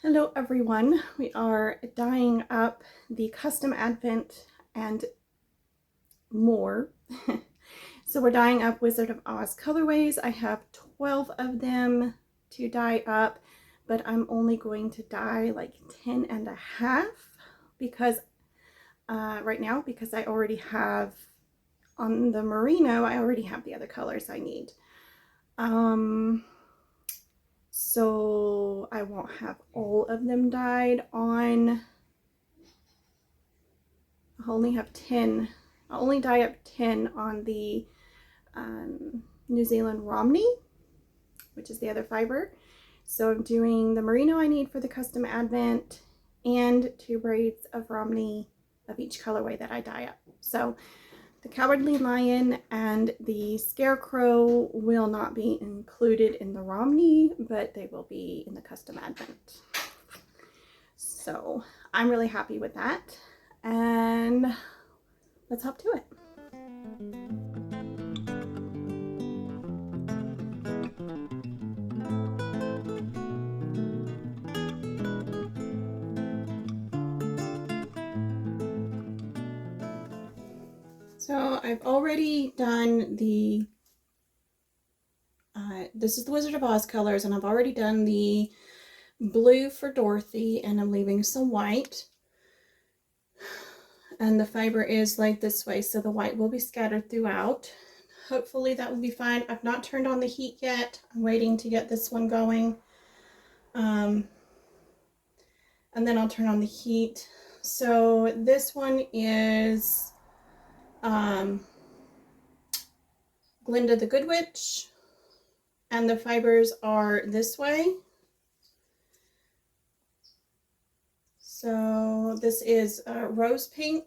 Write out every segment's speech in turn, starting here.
Hello everyone, we are dyeing up the custom advent and more. So we're dyeing up Wizard of Oz colorways. I have 12 of them to dye up, but I'm only going to dye like 10 and a half because right now, because I already have on the merino, I already have the other colors I need. So I won't have all of them dyed on. I'll only have 10. I'll only dye up 10 on the New Zealand Romney, which is the other fiber. So I'm doing the merino I need for the custom advent and 2 braids of Romney of each colorway that I dye up. So the Cowardly Lion and the Scarecrow will not be included in the Romney, but they will be in the custom advent. So I'm really happy with that. And let's hop to it. So I've already done the, this is the Wizard of Oz colors, and I've already done the blue for Dorothy, and I'm leaving some white. And the fiber is like this way, so the white will be scattered throughout. Hopefully that will be fine. I've not turned on the heat yet. I'm waiting to get this one going. And then I'll turn on the heat. So this one is Glinda the Good Witch, and the fibers are this way. So this is rose pink,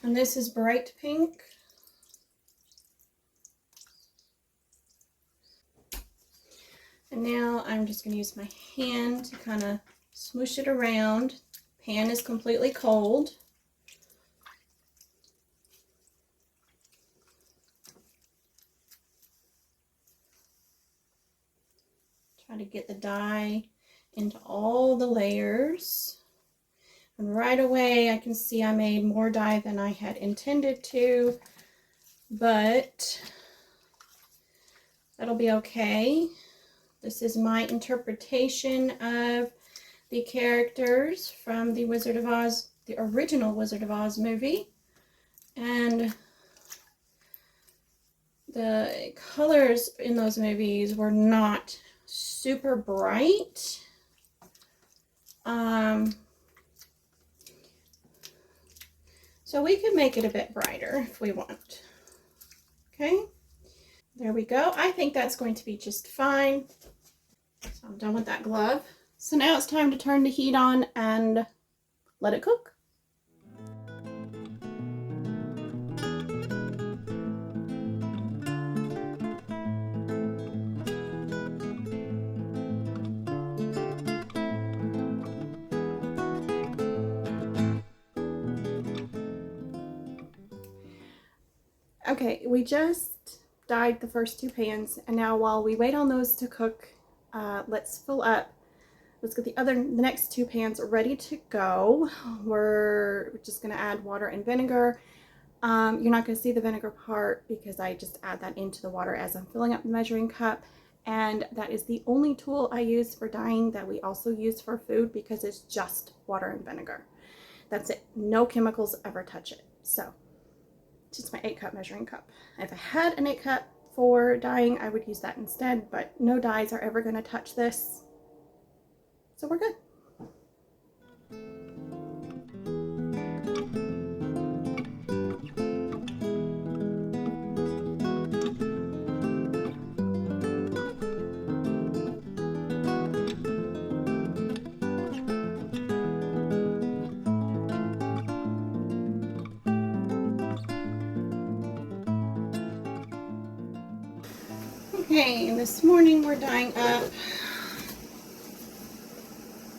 and this is bright pink, and now I'm just going to use my hand to kind of smoosh it around. Pan is completely cold. Try to get the dye into all the layers. And right away I can see I made more dye than I had intended to, but that'll be okay. This is my interpretation of the characters from the Wizard of Oz, the original Wizard of Oz movie. And the colors in those movies were not super bright. So we could make it a bit brighter if we want. Okay, there we go. I think that's going to be just fine. So I'm done with that glove. So now it's time to turn the heat on and let it cook. Okay, we just dyed the first 2 pans, and now while we wait on those to cook, let's fill up. Let's get the next 2 pans ready to go. We're just going to add water and vinegar. You're not going to see the vinegar part because I just add that into the water as I'm filling up the measuring cup. And that is the only tool I use for dyeing that we also use for food, because it's just water and vinegar. That's it. No chemicals ever touch it. So just my 8-cup measuring cup. If I had an 8-cup for dyeing, I would use that instead, but no dyes are ever going to touch this. So we're good. Okay, and this morning we're dyeing up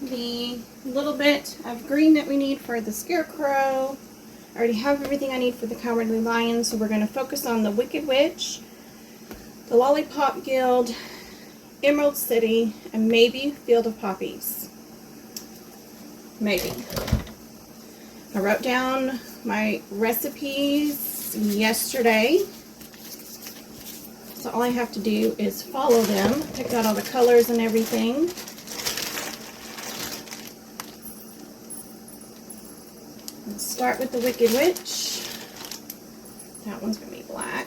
the little bit of green that we need for the Scarecrow. I already have everything I need for the Cowardly Lion, so we're going to focus on the Wicked Witch. the Lollipop Guild, Emerald City, and maybe Field of Poppies. Maybe. I wrote down my recipes yesterday, so all I have to do is follow them. Picked out all the colors and everything. Let's start with the Wicked Witch. That one's going to be black.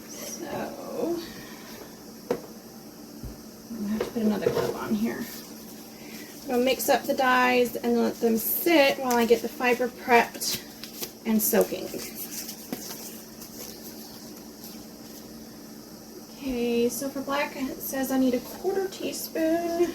So, I'm going to have to put another glove on here. I'm going to mix up the dyes and let them sit while I get the fiber prepped and soaking. Okay, so for black it says I need a 1/4 teaspoon.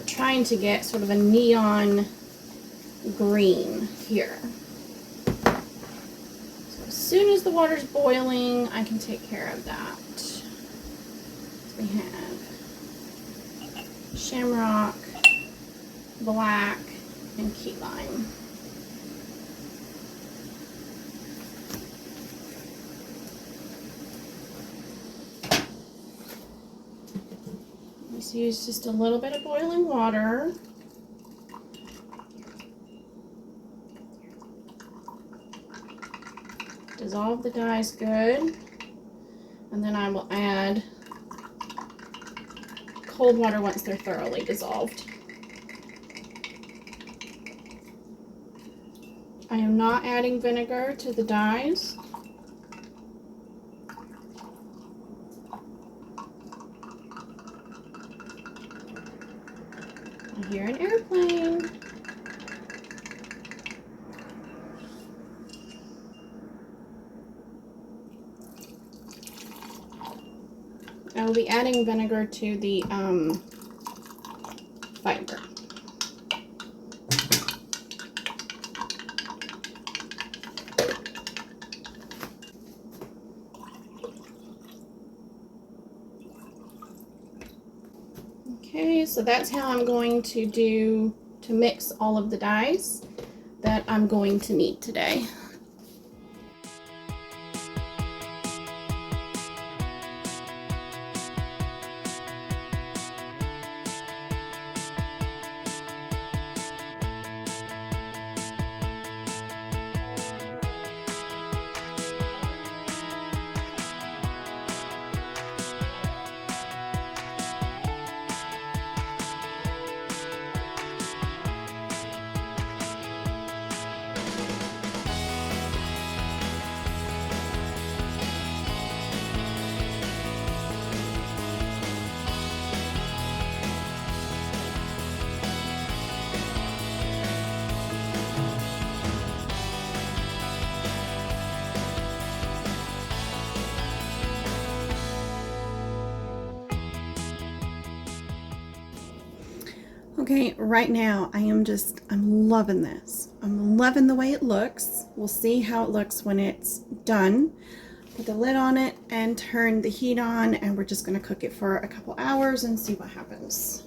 Trying to get sort of a neon green here. So as soon as the water's boiling, I can take care of that. So we have shamrock, black, and key lime. Let's use just a little bit of boiling water. Dissolve the dyes good. And then I will add cold water once they're thoroughly dissolved. I am not adding vinegar to the dyes. I hear an airplane. I will be adding vinegar to the fiber. Okay, so that's how I'm going to mix all of the dyes that I'm going to need today. Okay, right now I'm loving this. I'm loving the way it looks. We'll see how it looks when it's done. Put the lid on it and turn the heat on, and we're just going to cook it for a couple hours and see what happens.